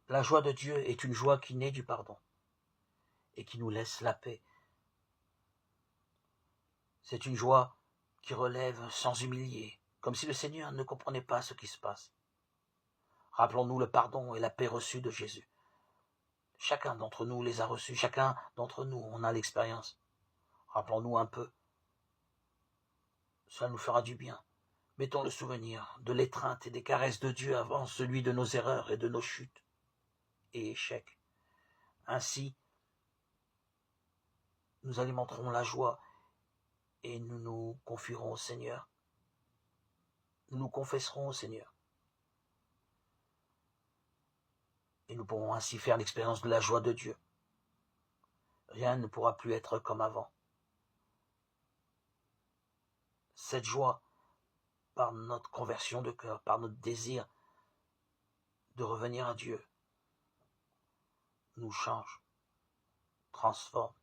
La joie de Dieu est une joie qui naît du pardon et qui nous laisse la paix. C'est une joie qui relève sans humilier, comme si le Seigneur ne comprenait pas ce qui se passe. Rappelons-nous le pardon et la paix reçue de Jésus. Chacun d'entre nous les a reçus, chacun d'entre nous en a l'expérience. Rappelons-nous un peu. Cela nous fera du bien. Mettons le souvenir de l'étreinte et des caresses de Dieu avant celui de nos erreurs et de nos chutes et échecs. Ainsi, nous alimenterons la joie et nous nous confierons au Seigneur. Nous nous confesserons au Seigneur. Et nous pourrons ainsi faire l'expérience de la joie de Dieu. Rien ne pourra plus être comme avant. Cette joie, par notre conversion de cœur, par notre désir de revenir à Dieu, nous change, transforme